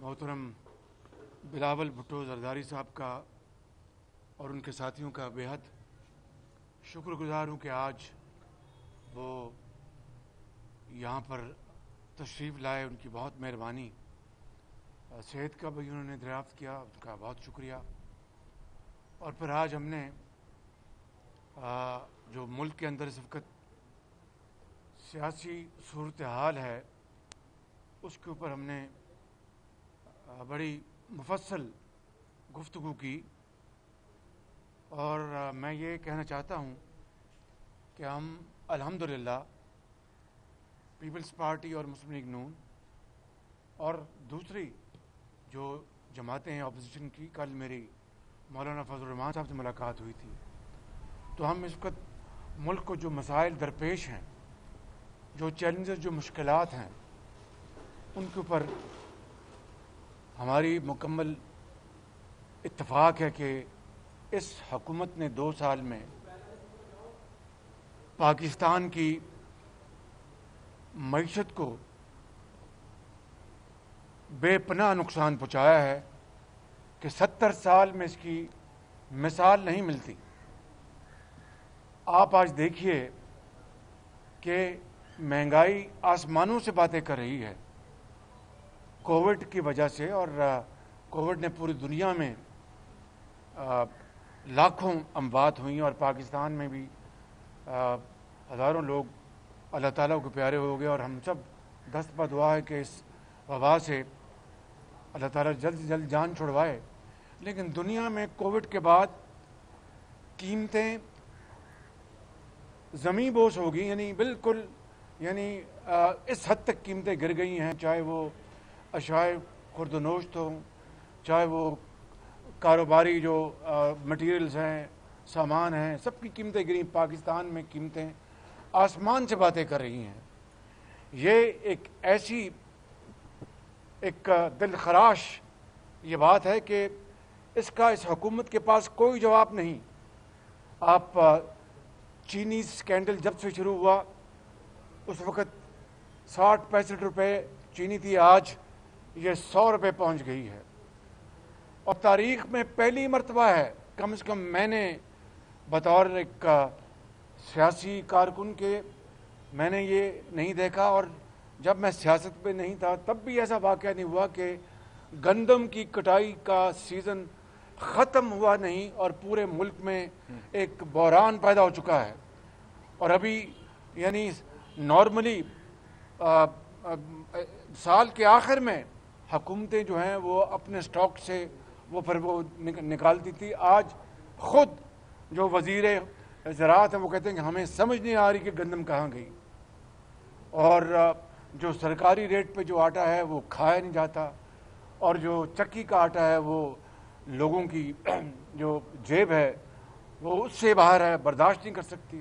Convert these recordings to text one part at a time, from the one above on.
محترم بلاول بھٹو زرداری صاحب کا اور ان کے ساتھیوں کا بےحد شکر گزار ہوں کہ آج وہ یہاں پر تشریف لائے. ان کی بہت مہربانی. صحت کا بھی انہوں نے دریافت کیا, ان کا بہت شکریہ. اور پھر آج ہم نے جو ملک کے اندر اس وقت سیاسی صورتحال ہے اس کے اوپر ہم نے بڑی مفصل گفتگو کی. اور میں یہ کہنا چاہتا ہوں کہ ہم الحمدللہ پیپلز پارٹی اور مسلم لیگ نون اور دوسری جو جماعتیں ہیں اپوزیشن کی, کل میری مولانا فضل الرحمان صاحب سے ملاقات ہوئی تھی, تو ہم اس وقت ملک کو جو مسائل درپیش ہیں, جو چیلنجز, جو مشکلات ہیں, ان کے اوپر ہماری مکمل اتفاق ہے کہ اس حکومت نے 2 سال میں پاکستان کی معیشت کو بے پناہ نقصان پہنچایا ہے کہ 70 سال میں اس کی مثال نہیں ملتی. آپ آج دیکھیے کہ مہنگائی آسمانوں سے باتیں کر رہی ہے کووڈ کی وجہ سے, اور کووڈ نے پوری دنیا میں لاکھوں اموات ہوئیں اور پاکستان میں بھی ہزاروں لوگ اللہ تعالیٰ کو پیارے ہو گئے. اور ہم سب دست پہ دعا ہے کہ اس وبا سے اللہ تعالیٰ جلد سے جلد جان چھڑوائے. لیکن دنیا میں کووڈ کے بعد قیمتیں زمیں بوس ہو گئی, یعنی بالکل, یعنی اس حد تک قیمتیں گر گئی ہیں, چاہے وہ اشیاء خرد و نوشت ہوں, چاہے وہ کاروباری جو مٹیریلز ہیں, سامان ہیں, سب کی قیمتیں گریں. پاکستان میں قیمتیں آسمان سے باتیں کر رہی ہیں. یہ ایک ایسی ایک دل خراش یہ بات ہے کہ اس حکومت کے پاس کوئی جواب نہیں. آپ چینی سکینڈل جب سے شروع ہوا اس وقت 60-65 روپے چینی تھی, آج یہ 100 روپے پہنچ گئی ہے. اور تاریخ میں پہلی مرتبہ ہے, کم سے کم میں نے بطور ایک سیاسی کارکن کے میں نے یہ نہیں دیکھا, اور جب میں سیاست پہ نہیں تھا تب بھی ایسا واقعہ نہیں ہوا کہ گندم کی کٹائی کا سیزن ختم ہوا نہیں اور پورے ملک میں ایک بحران پیدا ہو چکا ہے. اور ابھی یعنی نارملی سال کے آخر میں حکومتیں جو ہیں وہ اپنے سٹاک سے وہ پھر وہ نکالتی تھی. آج خود جو وزیر زراعت ہیں وہ کہتے ہیں کہ ہمیں سمجھ نہیں آ رہی کہ گندم کہاں گئی, اور جو سرکاری ریٹ پہ جو آٹا ہے وہ کھایا نہیں جاتا, اور جو چکی کا آٹا ہے وہ لوگوں کی جو جیب ہے وہ اس سے باہر ہے, برداشت نہیں کر سکتی.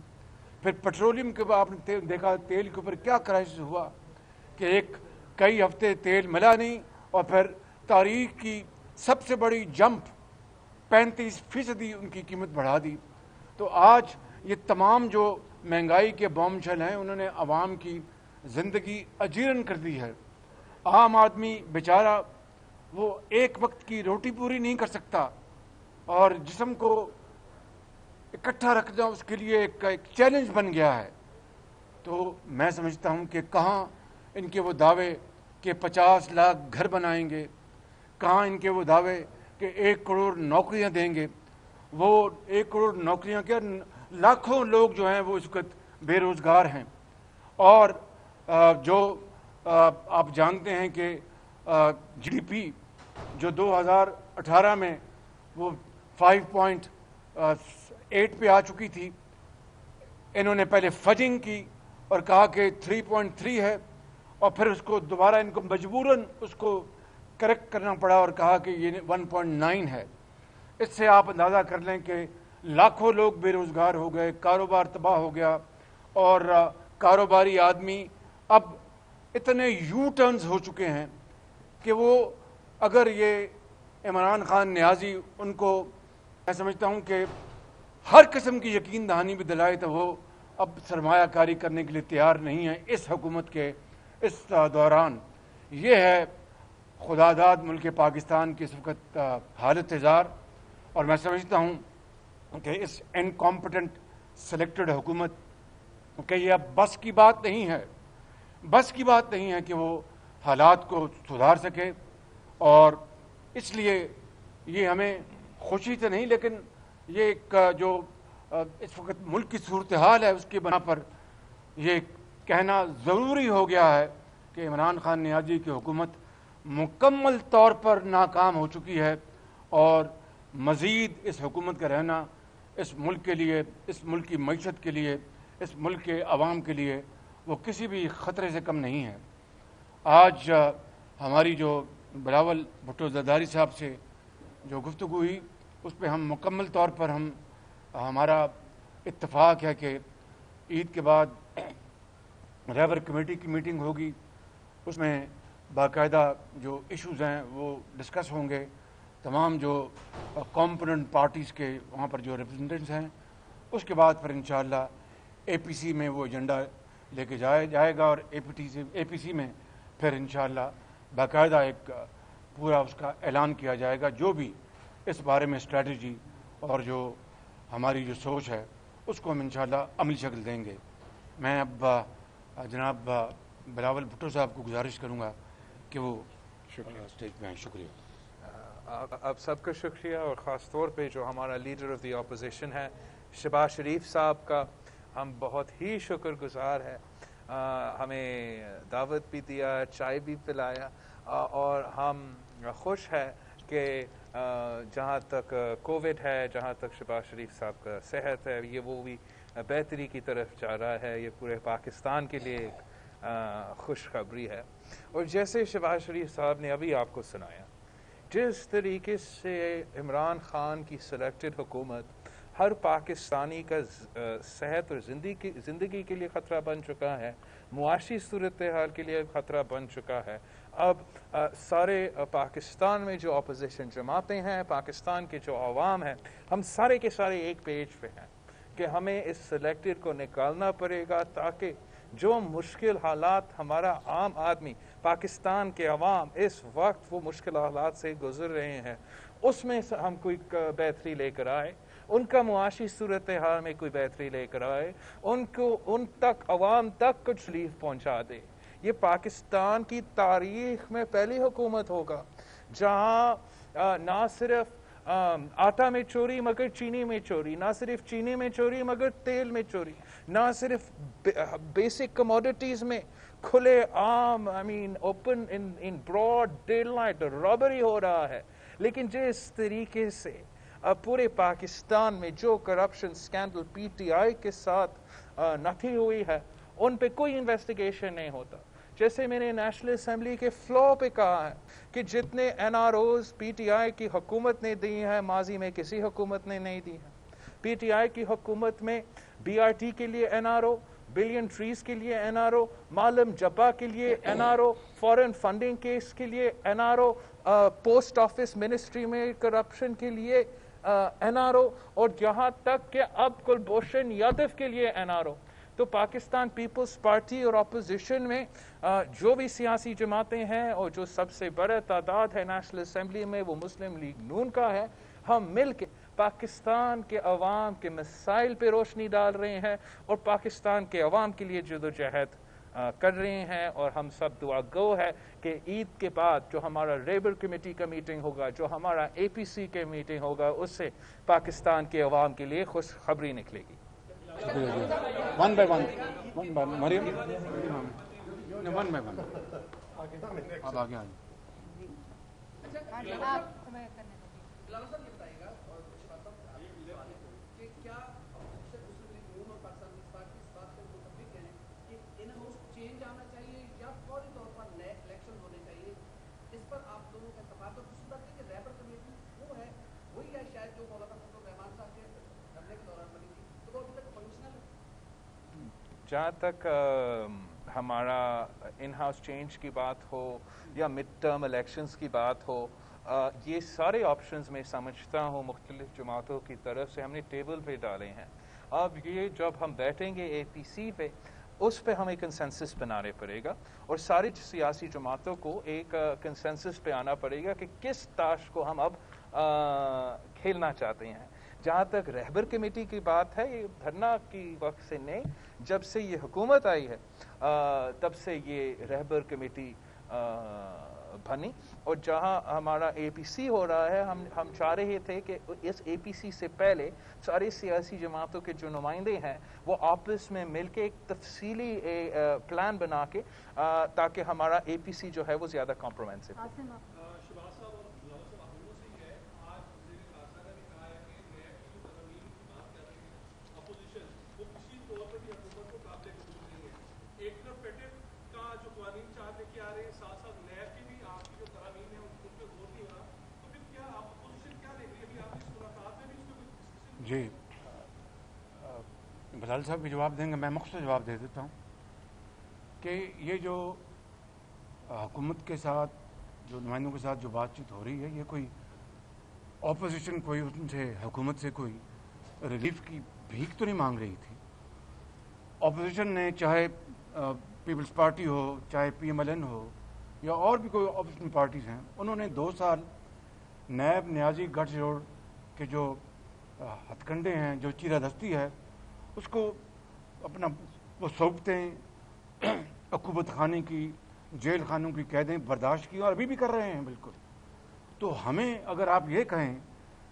پھر پیٹرولیم کے بعد آپ نے دیکھا تیل کے اوپر کیا کرائسس ہوا کہ کئی ہفتے تیل ملا نہیں, اور پھر تاریخ کی سب سے بڑی جمپ 35% ان کی قیمت بڑھا دی. تو آج یہ تمام جو مہنگائی کے بومشل ہیں انہوں نے عوام کی زندگی اجیرن کر دی ہے. عام آدمی بیچارہ وہ ایک وقت کی روٹی پوری نہیں کر سکتا, اور جسم کو اکٹھا رکھنا اس کے لیے ایک چیلنج بن گیا ہے. تو میں سمجھتا ہوں کہ کہاں ان کے وہ دعوے کہ 50 لاکھ گھر بنائیں گے, کہاں ان کے وہ دعوے کہ 1 کروڑ نوکریاں دیں گے. وہ 1 کروڑ نوکریاں کیا, لاکھوں لوگ جو ہیں وہ اس وقت بے روزگار ہیں. اور جو آپ جانتے ہیں کہ جی ڈی پی جو 2018 میں وہ 5.8 پہ آ چکی تھی, انہوں نے پہلے فجنگ کی اور کہا کہ 3.3 ہے, اور پھر اس کو دوبارہ ان کو مجبوراً اس کو کریکٹ کرنا پڑا اور کہا کہ یہ 1.9 ہے. اس سے آپ اندازہ کر لیں کہ لاکھوں لوگ بے روزگار ہو گئے, کاروبار تباہ ہو گیا, اور کاروباری آدمی اب اتنے یو ٹرنز ہو چکے ہیں کہ وہ اگر یہ عمران خان نیازی ان کو میں سمجھتا ہوں کہ ہر قسم کی یقین دہانی بھی دلائے تو وہ اب سرمایہ کاری کرنے کے لیے تیار نہیں ہے اس حکومت کے اس دوران. یہ ہے خدا داد ملک پاکستان کی اس وقت حالت اظہار، اور میں سمجھتا ہوں کہ اس انکمپٹنٹ سلیکٹڈ حکومت کہ یہ اب بس کی بات نہیں ہے کہ وہ حالات کو سدھار سکے، اور اس لیے یہ ہمیں خوشی تو نہیں، لیکن یہ ایک جو اس وقت ملک کی صورتحال ہے اس کی بنا پر یہ کہنا ضروری ہو گیا ہے کہ عمران خان نیازی کی حکومت مکمل طور پر ناکام ہو چکی ہے، اور مزید اس حکومت کا رہنا اس ملک کے لیے، اس ملک کی معیشت کے لیے، اس ملک کے عوام کے لیے وہ کسی بھی خطرے سے کم نہیں ہے۔ آج ہماری جو بلاول بھٹو زرداری صاحب سے جو گفتگو ہوئی اس پہ ہم مکمل طور پر ہمارا اتفاق ہے کہ عید کے بعد رہبر کمیٹی کی میٹنگ ہوگی، اس میں باقاعدہ جو ایشوز ہیں وہ ڈسکس ہوں گے، تمام جو کمپوننٹ پارٹیز کے وہاں پر جو ریپرزنٹیٹس ہیں، اس کے بعد پھر انشاءاللہ اے پی سی میں وہ ایجنڈا لے کے جائے گا، اور اے پی سی میں پھر انشاءاللہ باقاعدہ ایک پورا اس کا اعلان کیا جائے گا، جو بھی اس بارے میں اسٹریٹجی اور جو ہماری جو سوچ ہے اس کو ہم انشاءاللہ عملی شکل دیں گے۔ میں اب جناب بلاول بھٹو صاحب کو گزارش کروں گا کہ وہ اسٹیج پہ آئیں۔ شکریہ۔ آپ سب کا شکریہ، اور خاص طور پہ جو ہمارا لیڈر آف دی اپوزیشن ہے شہباز شریف صاحب کا ہم بہت ہی شکر گزار ہیں۔ ہمیں دعوت بھی دیا، چائے بھی پلایا، اور ہم خوش ہیں کہ جہاں تک کووڈ ہے، جہاں تک شہباز شریف صاحب کا صحت ہے، یہ وہ بھی بہتری کی طرف جا رہا ہے۔ یہ پورے پاکستان کے لیے ایک خوشخبری ہے۔ اور جیسے شہباز شریف صاحب نے ابھی آپ کو سنایا، جس طریقے سے عمران خان کی سلیکٹڈ حکومت ہر پاکستانی کا صحت اور زندگی کے لیے خطرہ بن چکا ہے، معاشی صورتحال کے لیے خطرہ بن چکا ہے، اب سارے پاکستان میں جو اپوزیشن جماعتیں ہیں، پاکستان کے جو عوام ہیں، ہم سارے کے سارے ایک پیج پہ ہیں کہ ہمیں اس سلیکٹڈ کو نکالنا پڑے گا، تاکہ جو مشکل حالات ہمارا عام آدمی، پاکستان کے عوام اس وقت وہ مشکل حالات سے گزر رہے ہیں، اس میں ہم کوئی بہتری لے کر آئے، ان کا معاشی صورتحال میں کوئی بہتری لے کر آئے، ان تک عوام تک کچھ ریلیف پہنچا دے۔ یہ پاکستان کی تاریخ میں پہلی حکومت ہوگا جہاں نہ صرف آٹا میں چوری مگر چینی میں چوری، نہ صرف چینی میں چوری مگر تیل میں چوری، نہ صرف بیسک کموڈیٹیز میں کھلے عام open in broad daylight robbery ہو رہا ہے، لیکن جس طریقے سے پورے پاکستان میں جو کرپشن سکینڈل پی ٹی آئی کے ساتھ نتھی ہوئی ہے، ان پہ کوئی انویسٹیگیشن نہیں ہوتا۔ جیسے میں نے نیشنل اسمبلی کے فلور پہ کہا ہے کہ جتنے N R Os P T I کی حکومت نے دی ہیں، ماضی میں کسی حکومت نے نہیں دی ہیں۔ پی ٹی آئی کی حکومت میں بی آر ٹی کے لیے N R O, billion trees کے لیے N R O, Malam Jabba کے لیے N R O, foreign funding case کے لیے N R O, post office ministry میں کرپشن کے لیے این آر او، اور جہاں تک کہ اب کلبھوشن یادو کے لیے این آر او۔ تو پاکستان پیپلز پارٹی اور اپوزیشن میں جو بھی سیاسی جماعتیں ہیں، اور جو سب سے بڑا تعداد ہے نیشنل اسمبلی میں وہ مسلم لیگ نون کا ہے، ہم مل کے پاکستان کے عوام کے مسائل پہ روشنی ڈال رہے ہیں، اور پاکستان کے عوام کے لیے جدوجہد کر رہے ہیں، اور ہم سب دعا گو ہے کہ عید کے بعد جو ہمارا لیبر کمیٹی کا میٹنگ ہوگا، جو ہمارا اے پی سی کے میٹنگ ہوگا، اس سے پاکستان کے عوام کے لیے خوشخبری نکلے گی۔ One by one Maryam, one by one آپ آگے آئیں۔ جہاں تک ہمارا ان ہاؤس چینج کی بات ہو یا مڈ ٹرم الیکشنز کی بات ہو، یہ سارے آپشنز میں سمجھتا ہوں مختلف جماعتوں کی طرف سے ہم نے ٹیبل پہ ڈالے ہیں۔ اب یہ جب ہم بیٹھیں گے اے پی سی پہ، اس پہ ہمیں کنسنسس بنانے پڑے گا اور ساری سیاسی جماعتوں کو ایک کنسنسس پہ آنا پڑے گا کہ کس تاش کو ہم اب کھیلنا چاہتے ہیں. جہاں تک رہبر کمیٹی کی بات ہے، یہ دھرنا کی وقت سے نہیں، جب سے یہ حکومت آئی ہے تب سے یہ رہبر کمیٹی بنی، اور جہاں ہمارا اے پی سی ہو رہا ہے ہم چاہ رہے تھے کہ اس اے پی سی سے پہلے ساری سیاسی جماعتوں کے جو نمائندے ہیں وہ آپس میں مل کے ایک تفصیلی پلان بنا کے تاکہ ہمارا اے پی سی جو ہے وہ زیادہ کمپرومینسو ہو. جی بلال صاحب بھی جواب دیں گے، میں مختصر جواب دے دیتا ہوں کہ یہ جو حکومت کے ساتھ جو نمائندوں کے ساتھ جو بات چیت ہو رہی ہے، یہ کوئی اپوزیشن کوئی ان سے حکومت سے کوئی ریلیف کی بھیک تو نہیں مانگ رہی تھی. اپوزیشن نے چاہے پیپلز پارٹی ہو، چاہے پی ایم ایل این ہو یا اور بھی کوئی اپوزیشن پارٹیز ہیں، انہوں نے 2 سال نیب نیازی گٹھ جوڑ کے جو ہتھ کنڈے ہیں، جو چیرہ دستی ہے، اس کو اپنا وہ صوبتیں عقوبت خانے کی، جیل خانوں کی قیدیں برداشت کی اور ابھی بھی کر رہے ہیں. بالکل. تو ہمیں اگر آپ یہ کہیں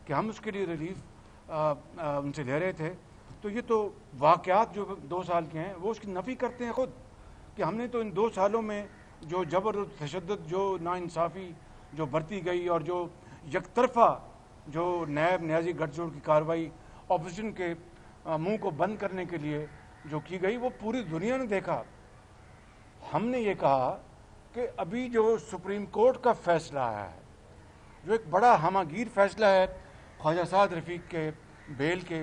کہ ہم اس کے لیے ریلیف ان سے لے رہے تھے، تو یہ تو واقعات جو 2 سال کے ہیں وہ اس کی نفی کرتے ہیں خود، کہ ہم نے تو ان 2 سالوں میں جو جبر و تشدد، جو ناانصافی جو برتی گئی اور جو یک طرفہ جو نیب نیازی گٹھ جوڑ کی کارروائی اپوزیشن کے منہ کو بند کرنے کے لیے جو کی گئی، وہ پوری دنیا نے دیکھا. ہم نے یہ کہا کہ ابھی جو سپریم کورٹ کا فیصلہ آیا ہے، جو ایک بڑا ہمہ گیر فیصلہ ہے خواجہ سعد رفیق کے بیل کے،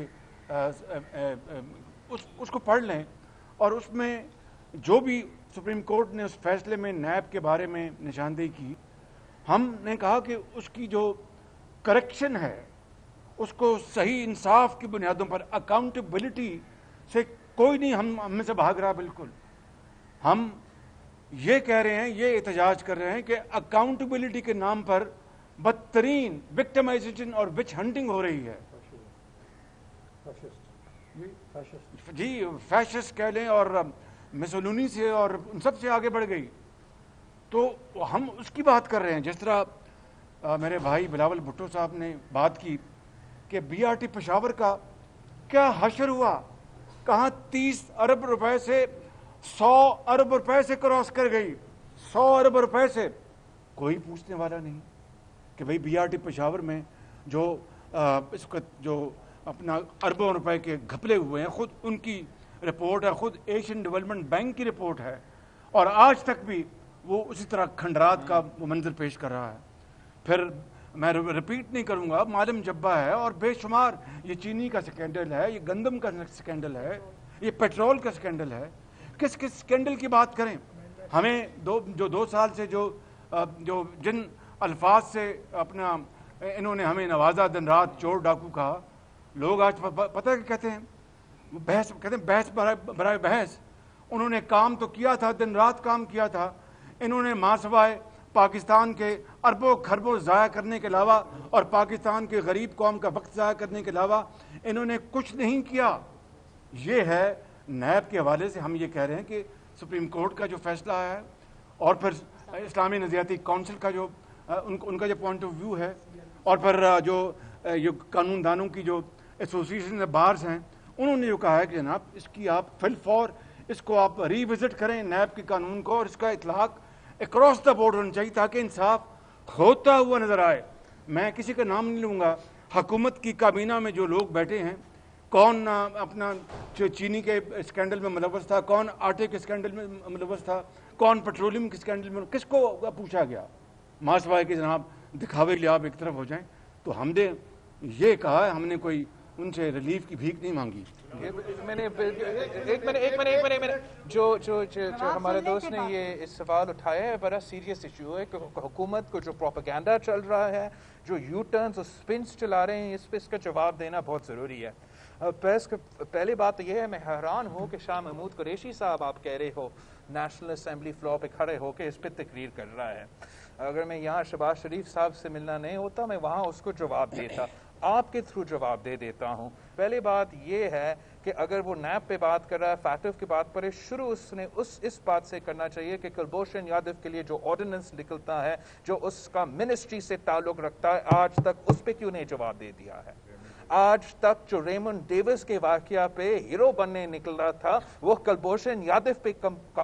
اس کو پڑھ لیں، اور اس میں جو بھی سپریم کورٹ نے اس فیصلے میں نیب کے بارے میں نشاندہی کی، ہم نے کہا کہ اس کی جو کریکشن ہے، اس کو صحیح انصاف کی بنیادوں پر، اکاؤنٹیبلٹی سے کوئی نہیں ہم میں سے بھاگ رہا. بالکل. ہم یہ کہہ رہے ہیں، یہ احتجاج کر رہے ہیں کہ اکاؤنٹیبلٹی کے نام پر بدترین وکٹمائزیشن اور وچ ہنٹنگ ہو رہی ہے. جی فیشسٹ کہہ لیں اور مسولونی سے اور ان سب سے آگے بڑھ گئی. تو ہم اس کی بات کر رہے ہیں. جس طرح میرے بھائی بلاول بھٹو صاحب نے بات کی کہ بی آر ٹی پشاور کا کیا حشر ہوا، کہاں 30 ارب روپے سے 100 ارب روپے سے کراس کر گئی. 100 ارب روپے سے کوئی پوچھنے والا نہیں کہ بھئی بی آر ٹی پشاور میں جو اس وقت جو اپنا اربوں روپے کے گھپلے ہوئے ہیں، خود ان کی رپورٹ ہے، خود ایشین ڈیولپمنٹ بینک کی رپورٹ ہے، اور آج تک بھی وہ اسی طرح کھنڈرات کا وہ منظر پیش کر رہا ہے. پھر میں رپیٹ نہیں کروں گا، معلم جبہ ہے اور بے شمار، یہ چینی کا سکینڈل ہے، یہ گندم کا سکینڈل ہے، یہ پیٹرول کا سکینڈل ہے. کس سکینڈل کی بات کریں؟ ہمیں جو 2 سال سے جو جن الفاظ سے اپنا انہوں نے ہمیں نوازا، دن رات چور ڈاکو کہا، لوگ آج پتہ ہے کہ کہتے ہیں، بحث کہتے ہیں، بحث برائے بحث. انہوں نے کام تو کیا تھا، دن رات کام کیا تھا. انہوں نے ماں سوائے پاکستان کے اربوں کھربوں ضائع کرنے کے علاوہ اور پاکستان کے غریب قوم کا وقت ضائع کرنے کے علاوہ انہوں نے کچھ نہیں کیا. یہ ہے نیب کے حوالے سے ہم یہ کہہ رہے ہیں کہ سپریم کورٹ کا جو فیصلہ آیا ہے، اور پھر اسلامی نظریاتی کونسل کا جو ان کا جو پوائنٹ آف ویو ہے، اور پھر جو قانون دانوں کی جو ایسوسیشن بارز ہیں، انہوں نے جو کہا ہے کہ جناب اس کی آپ فی الفور اس کو آپ ری وزٹ کریں نیب کے قانون کو، اور اس کا اطلاق اکراس دا بورڈ ہونا چاہیے تاکہ انصاف ہوتا ہوا نظر آئے. میں کسی کا نام نہیں لوں گا. حکومت کی کابینہ میں جو لوگ بیٹھے ہیں، کون اپنا چینی کے اسکینڈل میں ملوث تھا، کون آٹے کے اسکینڈل میں ملوث تھا، کون پیٹرولیم کے اسکینڈل میں، کس کو پوچھا گیا؟ ماں سوائے کہ جناب دکھاوے لیے آپ ایک طرف ہو جائیں. تو ہم نے یہ کہا ہے، ہم نے کوئی ان سے ریلیف کی بھیک نہیں مانگی. میں نے ایک منٹ جو ہمارے دوست نے یہ اس سوال اٹھایا ہے، بڑا سیریس ایشو ہے کہ حکومت کو جو پروپیگنڈا چل رہا ہے، جو یو ٹرنز اور سپنس چلا رہے ہیں، اس پہ اس کا جواب دینا بہت ضروری ہے. پہلی بات تو یہ ہے میں حیران ہوں کہ شاہ محمود قریشی صاحب آپ کہہ رہے ہو نیشنل اسمبلی فلور پہ کھڑے ہو کے اس پہ تقریر کر رہا ہے. اگر میں یہاں شہباز شریف صاحب سے ملنا نہیں ہوتا میں وہاں اس کو جواب دیتا. آپ کے تھرو جواب دے دیتا ہوں. پہلی بات یہ ہے کہ اگر وہ نیب پہ بات کر رہا ہے فیٹف کی بات پر شروع اس نے اس بات سے کرنا چاہیے کہ کلبھوشن یادو کے لیے جو آرڈیننس نکلتا ہے جو اس کا منسٹری سے تعلق رکھتا ہے آج تک اس پہ کیوں نہیں جواب دے دیا ہے. آج تک جو ریمنڈ ڈیوس کے واقعہ پہ ہیرو بننے نکل رہا تھا وہ کلبھوشن یادو پہ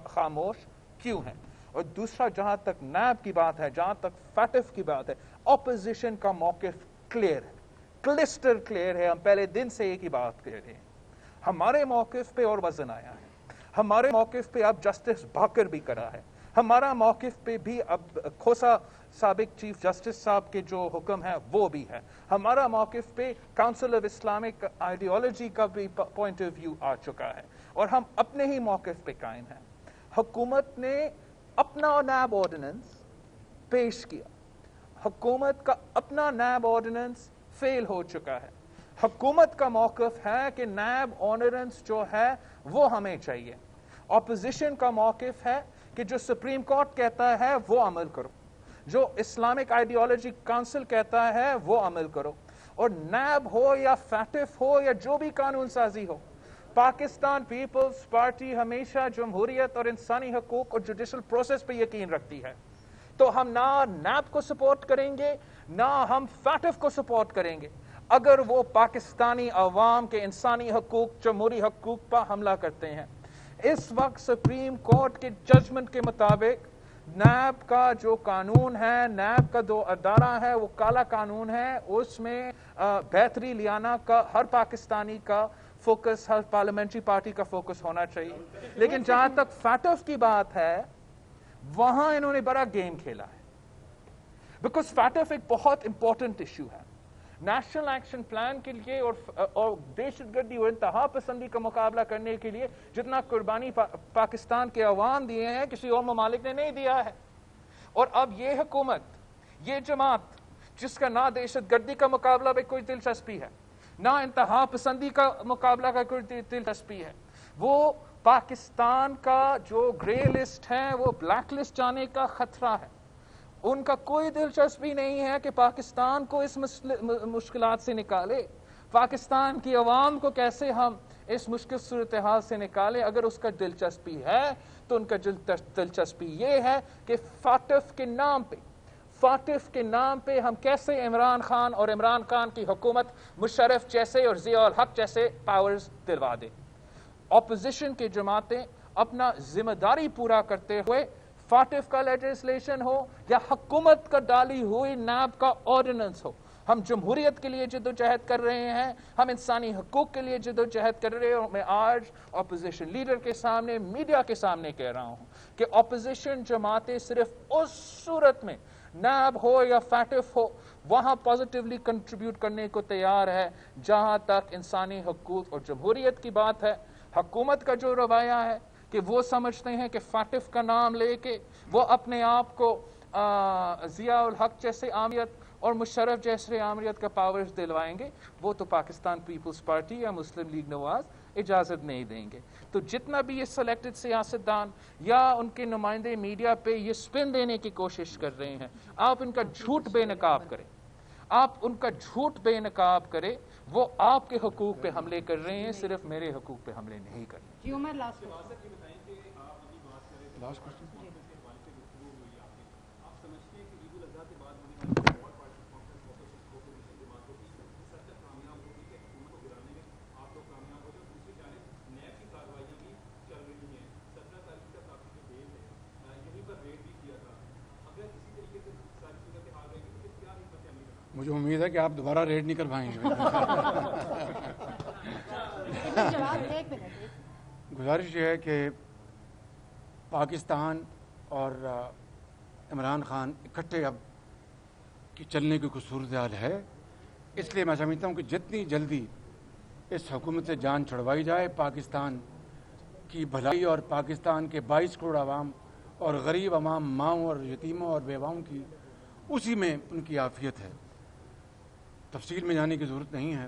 خاموش کیوں ہے. اور دوسرا جہاں تک نیب کی بات ہے جہاں تک فیٹف کی بات ہے اپوزیشن کا موقف کلیئر ہے کلسٹر کلیئر ہے. ہم پہلے دن سے ایک ہی بات کہہ رہے ہیں. ہمارے موقف پہ اور وزن آیا ہے. ہمارے موقف پہ اب جسٹس بھاکر بھی کرا ہے. ہمارا موقف پہ بھی اب کھوسا سابق چیف جسٹس صاحب کے جو حکم ہے وہ بھی ہے. ہمارا موقف پہ کاؤنسل آف اسلامک آئیڈیالوجی کا بھی پوائنٹ آف ویو آ چکا ہے اور ہم اپنے ہی موقف پہ قائم ہیں. حکومت نے اپنا نیب آرڈیننس پیش کیا. حکومت کا اپنا نیب آرڈیننس فیل ہو چکا ہے. حکومت کا موقف ہے کہ نیب آرڈیننس جو ہے وہ ہمیں چاہیے. اپوزیشن کا موقف ہے کہ جو سپریم کورٹ کہتا ہے وہ عمل کرو جو اسلامک آئیڈیالوجی کونسل کہتا ہے وہ عمل کرو. اور نیب ہو یا فیٹف ہو یا جو بھی قانون سازی ہو پاکستان پیپلز پارٹی ہمیشہ جمہوریت اور انسانی حقوق اور جوڈیشل پروسیس پہ یقین رکھتی ہے. تو ہم نہ نیب کو سپورٹ کریں گے نہ ہم فیٹف کو سپورٹ کریں گے اگر وہ پاکستانی عوام کے انسانی حقوق جمہوری حقوق پر حملہ کرتے ہیں. اس وقت سپریم کورٹ کے ججمنٹ کے مطابق نیب کا جو قانون ہے نیب کا جو ادارہ ہے وہ کالا قانون ہے. اس میں بہتری لیانا کا ہر پاکستانی کا فوکس ہر پارلیمنٹری پارٹی کا فوکس ہونا چاہیے. لیکن جہاں تک فیٹف کی بات ہے وہاں انہوں نے بڑا گیم کھیلا ہے بیکاز فیٹف ایک بہت امپورٹنٹ ایشو ہے. نیشنل ایکشن پلان کے لیے اور دہشت گردی اور انتہا پسندی کا مقابلہ کرنے کے لیے جتنا قربانی پاکستان کے عوام دیے ہیں کسی اور ممالک نے نہیں دیا ہے. اور اب یہ حکومت یہ جماعت جس کا نہ دہشت گردی کا مقابلہ میں کوئی دلچسپی ہے نہ انتہا پسندی کا مقابلہ کا کوئی دلچسپی ہے وہ پاکستان کا جو گرے لسٹ ہے وہ بلیک لسٹ جانے کا خطرہ ہے. ان کا کوئی دلچسپی نہیں ہے کہ پاکستان کو اس مشکلات سے نکالے. پاکستان کی عوام کو کیسے ہم اس مشکل صورتحال سے نکالے. اگر اس کا دلچسپی ہے تو ان کا دلچسپی یہ ہے کہ فیٹف کے نام پہ ہم کیسے عمران خان اور عمران خان کی حکومت مشرف جیسے اور ضیاء الحق جیسے پاورز دلوا دے. اپوزیشن کی جماعتیں اپنا ذمہ داری پورا کرتے ہوئے فیٹف کا لیجسلیشن ہو یا حکومت کا ڈالی ہوئی نیب کا آرڈیننس ہو ہم جمہوریت کے لیے جدوجہد کر رہے ہیں. ہم انسانی حقوق کے لیے جدوجہد کر رہے ہیں. اور میں آج اپوزیشن لیڈر کے سامنے میڈیا کے سامنے کہہ رہا ہوں کہ اپوزیشن جماعتیں صرف اس صورت میں نیب ہو یا فیٹف ہو وہاں پازیٹیولی کنٹریبیوٹ کرنے کو تیار ہے جہاں تک انسانی حقوق اور جمہوریت کی بات ہے. حکومت کا جو رویہ ہے کہ وہ سمجھتے ہیں کہ فیٹف کا نام لے کے وہ اپنے آپ کو ضیاء الحق جیسے آمریت اور مشرف جیسے آمریت کا پاورز دلوائیں گے وہ تو پاکستان پیپلز پارٹی یا مسلم لیگ نواز اجازت نہیں دیں گے. تو جتنا بھی یہ سلیکٹڈ سیاستدان یا ان کے نمائندے میڈیا پہ یہ سپن دینے کی کوشش کر رہے ہیں آپ ان کا جھوٹ بے نقاب کریں. آپ ان کا جھوٹ بے نقاب کرے. وہ آپ کے حقوق پہ حملے کر رہے ہیں صرف میرے حقوق پہ حملے نہیں کر رہے. جی عمر لاسٹ مجھے امید ہے کہ آپ دوبارہ ریڈ نہیں کر پائیں گے. گزارش یہ ہے کہ پاکستان اور عمران خان اکٹھے اب کی چلنے کی کوئی صورتحال ہے. اس لیے میں سمجھتا ہوں کہ جتنی جلدی اس حکومت سے جان چھڑوائی جائے پاکستان کی بھلائی اور پاکستان کے 22 کروڑ عوام اور غریب عوام ماؤں اور یتیموں اور بیواؤں کی اسی میں ان کی عافیت ہے. تفصیل میں جانے کی ضرورت نہیں ہے.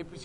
APC